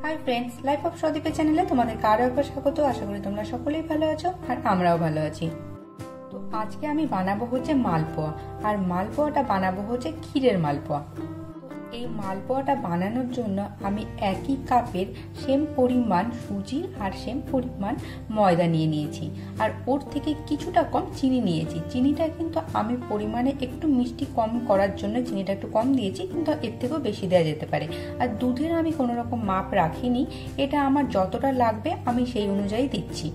Hi friends, life of सदीपे चैनेले तुम्हादेरके आरो एकबार स्वागत। आशा करी तोमरा सकलेई भालो आछो और आमराओ भालो आछि। तो आज के आमी बानाबो होच्छे मालपोया और मालपोयाटा बानाबो होच्छे क्षीरेर मालपोया। तो এই মালপোয়াটা বানানোর জন্য আমি একই কাপের সেম পরিমাণ সুজি আর সেম পরিমাণ ময়দা নিয়ে নিয়েছি আর ওর থেকে কিছুটা কম চিনি নিয়েছি। চিনিটা কিন্তু আমি পরিমাণে একটু মিষ্টি কম করার জন্য চিনিটা একটু কম দিয়েছি, কিন্তু এর থেকেও বেশি দেওয়া যেতে পারে। আর দুধের আমি কোনো রকম মাপ রাখিনি, এটা আমার যতটা লাগবে আমি সেই অনুযায়ী দিচ্ছি।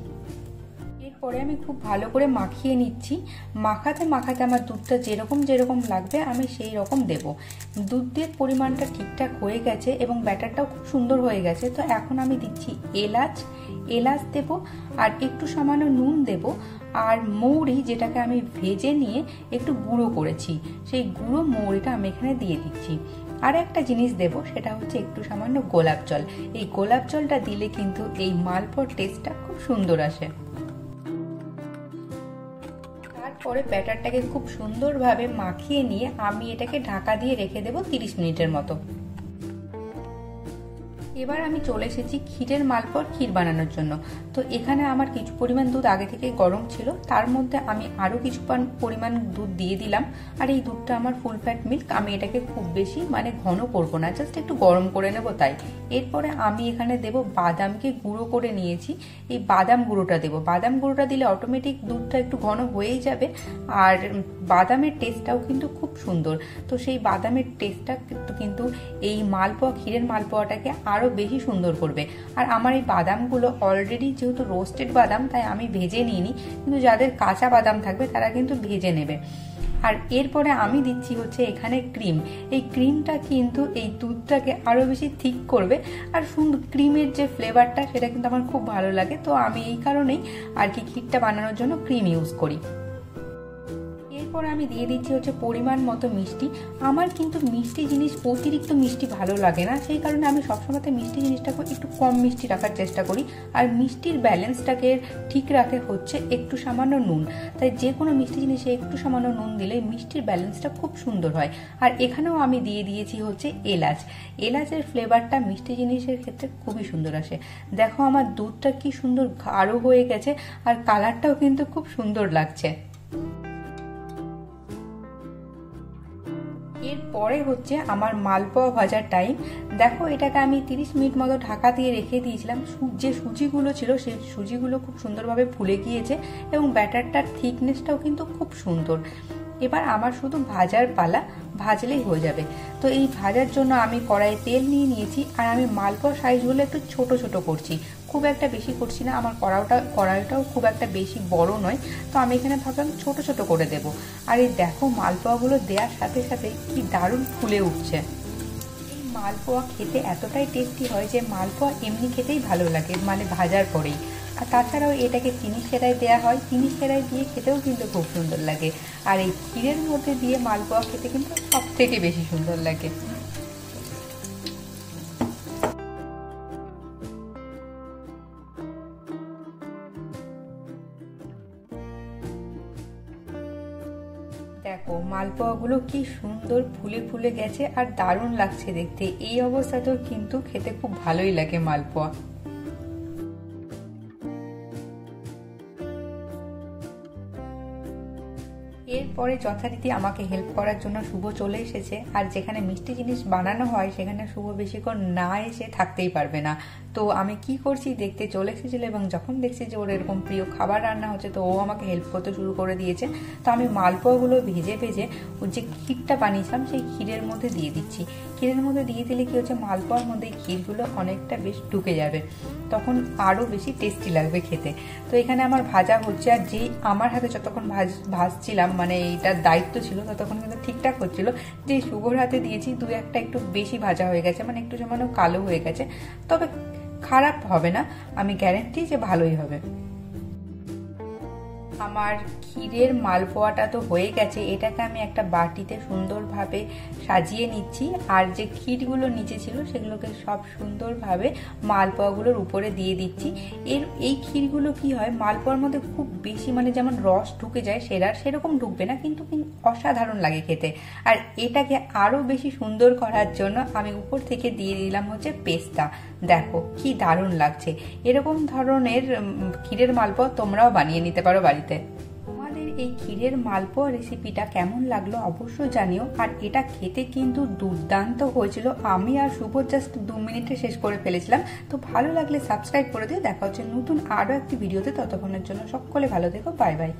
পরে আমি খুব ভালো করে মাখিয়ে নিচ্ছি। মাখাতে মাখাতে আমার দুধটা যেরকম লাগবে আমি সেই রকম দেব। দুধের পরিমাণটা ঠিকঠাক হয়ে গেছে এবং ব্যাটারটাও খুব সুন্দর হয়ে গেছে। তো এখন আমি দিচ্ছি এলাচ দেব আর একটু সামান্য নুন দেব আর মৌরি, যেটাকে আমি ভেজে নিয়ে একটু গুঁড়ো করেছি, সেই গুঁড়ো মৌরিটা আমি এখানে দিয়ে দিচ্ছি। আর একটা জিনিস দেব, সেটা হচ্ছে একটু সামান্য গোলাপ জল। এই গোলাপ জলটা দিলে কিন্তু এই মালপোয়ার টেস্টটা খুব সুন্দর আসে। পরে ব্যাটারটাকে খুব সুন্দরভাবে মাখিয়ে নিয়ে আমি এটাকে ঢাকা দিয়ে রেখে দেব 30 মিনিটের মতো। এবার আমি চলে এসেছি ক্ষীরের মালপোয়ার ক্ষীর বানানোর জন্য। তো এখানে আমার কিছু পরিমাণ দুধ আগে থেকে গরম ছিল, তার মধ্যে আমি আরো কিছু পরিমাণ দুধ দিয়ে দিলাম। আর এই দুধটা আমার ফুল ফ্যাট মিল্ক, আমি এটাকে খুব বেশি ঘন করবো না, জাস্ট একটু গরম করে নেব তাই। এরপরে আমি এখানে দেব বাদামকে গুঁড়ো করে নিয়েছি, এই বাদাম গুঁড়োটা দেব। বাদাম গুঁড়োটা দিলে অটোমেটিক দুধটা একটু ঘন হয়েই যাবে আর বাদামের টেস্টটাও কিন্তু খুব সুন্দর। তো সেই বাদামের টেস্টটা কিন্তু এই মালপোয়া ক্ষীরের মালপোয়াটাকে আরো বেশি সুন্দর করবে। আর আমার এই বাদামগুলো অলরেডি যেহেতু রোস্টেড বাদাম, তাই আমি ভেজে নিইনি, কিন্তু যাদের কাঁচা বাদাম থাকবে তারা কিন্তু ভেজে নেবে। আর এরপরে আমি দিচ্ছি হচ্ছে এখানে ক্রিম। এই ক্রিমটা কিন্তু এই দুধটাকে আরো বেশি থিক করবে আর সুন্দর ক্রিমের যে ফ্লেভারটা সেটা কিন্তু আমার খুব ভালো লাগে। তো আমি এই কারণেই আর কি ক্ষীরটা বানানোর জন্য ক্রিম ইউজ করি। এরপর আমি দিয়ে দিচ্ছি হচ্ছে পরিমাণ মতো মিষ্টি। আমার কিন্তু মিষ্টি জিনিস অতিরিক্ত মিষ্টি ভালো লাগে না, সেই কারণে আমি সবসময় মিষ্টি জিনিসটাকে একটু কম মিষ্টি রাখার চেষ্টা করি। আর মিষ্টির ব্যালেন্সটাকে ঠিক রাখে হচ্ছে একটু সামান্য নুন। তাই যে কোনো মিষ্টি জিনিসে একটু সামান্য নুন দিলে মিষ্টির ব্যালেন্সটা খুব সুন্দর হয়। আর এখানেও আমি দিয়ে দিয়েছি হচ্ছে এলাচের ফ্লেভারটা মিষ্টি জিনিসের ক্ষেত্রে খুবই সুন্দর আসে। দেখো আমার দুধটা কি সুন্দর গাঢ় হয়ে গেছে আর কালারটাও কিন্তু খুব সুন্দর লাগছে। এরপরে হচ্ছে আমার মালপোয়া ভাজার টাইম। দেখো এটাকে আমি 30 মিনিট মতো ঢাকা দিয়ে রেখে দিয়েছিলাম। যে সুজিগুলো ছিল সেই সুজিগুলো খুব সুন্দরভাবে ফুলে গিয়েছে এবং ব্যাটারটার থিকনেসটাও কিন্তু খুব সুন্দর। এবার আমার শুধু ভাজার পালা, ভাজলেই হয়ে যাবে। তো এই ভাজার জন্য আমি কড়াইয়ে তেল নিয়ে নিয়েছি আর আমি মালপোয়া সাইজগুলো একটু ছোট ছোট করছি, খুব একটা বেশি করছি না। আমার কড়াইটাও খুব একটা বেশি বড় নয়, তো আমি এখানে ভাবলাম ছোট ছোট করে দেব। আর এই দেখো মালপোয়াগুলো দেওয়ার সাথে সাথে কি দারুণ ফুলে উঠছে। এই মালপোয়া খেতে এতটাই টেস্টি হয় যে মালপোয়া এমনি খেতেই ভালো লাগে, ভাজার পরেই। আর তাছাড়াও এটাকে চিনি সেরাই দেওয়া হয়, চিনি সেরাই দিয়ে খেতেও কিন্তু খুব সুন্দর লাগে। আর এই ক্ষীরের মধ্যে দিয়ে মালপোয়া খেতে কিন্তু সব থেকে বেশি সুন্দর লাগে। দেখো মালপোয়াগুলো কি সুন্দর ফুলে ফুলে গেছে আর দারুণ লাগছে দেখতে। এই অবস্থাতেও কিন্তু খেতে খুব ভালোই লাগে মালপোয়া। এরপরে যথারীতি আমাকে হেল্প করার জন্য শুভ চলে এসেছে। আর যেখানে মিষ্টি জিনিস বানানো হয় সেখানে শুভ বেশিক্ষণ না এসে থাকতেই পারবে না। তো আমি কি করছি দেখতে চলে এসেছিল এবং যখন দেখছি যে ওর এরকম প্রিয় খাবার রান্না হচ্ছে তো ও আমাকে হেল্প করতে শুরু করে দিয়েছে। তো আমি মালপোয়াগুলো ভেজে ভেজে ওর যে ক্ষীরটা বানিয়েছিলাম সেই ক্ষীরের মধ্যে দিয়ে দিচ্ছি। ক্ষীরের মধ্যে দিয়ে দিলে কি হচ্ছে, মালপোয়ার মধ্যে ক্ষীরগুলো অনেকটা বেশ ঢুকে যাবে, তখন আরো বেশি টেস্টি লাগবে খেতে। তো এখানে আমার ভাজা হচ্ছে আর যে আমার হাতে যতক্ষণ ভাজছিলাম এইটার দায়িত্ব ছিল ততক্ষণ কিন্তু ঠিকঠাক হচ্ছিল। যে শুভর হাতে দিয়েছি দু একটা একটু বেশি ভাজা হয়ে গেছে, একটু সামান্য কালো হয়ে গেছে, তবে খারাপ হবে না, আমি গ্যারেন্টি যে ভালোই হবে। আমার ক্ষীরের মালপোয়াটা তো হয়ে গেছে, এটাকে আমি একটা বাটিতে সুন্দরভাবে সাজিয়ে নিচ্ছি। আর যে ক্ষীরগুলো নিচে ছিল সেগুলোকে সব সুন্দরভাবে মালপোয়াগুলোর উপরে দিয়ে দিচ্ছি। এই ক্ষীরগুলো কি হয়, মালপোয়ার মধ্যে খুব বেশি মানে যেমন রস ঢুকে যায় সেরকম ঢুকবে না, কিন্তু অসাধারণ লাগে খেতে। আর এটাকে আরো বেশি সুন্দর করার জন্য আমি উপর থেকে দিয়ে দিলাম হচ্ছে পেস্তা। দেখো কি দারুণ লাগছে। এরকম ধরনের ক্ষীরের মালপোয়া তোমরাও বানিয়ে নিতে পারো বাড়িতে। আমাদের এই ক্ষীরের মালপোয়া রেসিপিটা কেমন লাগলো অবশ্যই জানিও। আর এটা খেতে কিন্তু দুর্দান্ত হয়েছিল। আমি আর শুভ জাস্ট 2 মিনিটে শেষ করে ফেলেছিলাম। তো ভালো লাগলে সাবস্ক্রাইব করে দিও। দেখা হচ্ছে নতুন আরো একটি ভিডিওতে। ততক্ষণের জন্য সকলে ভালো থেকো। Bye bye.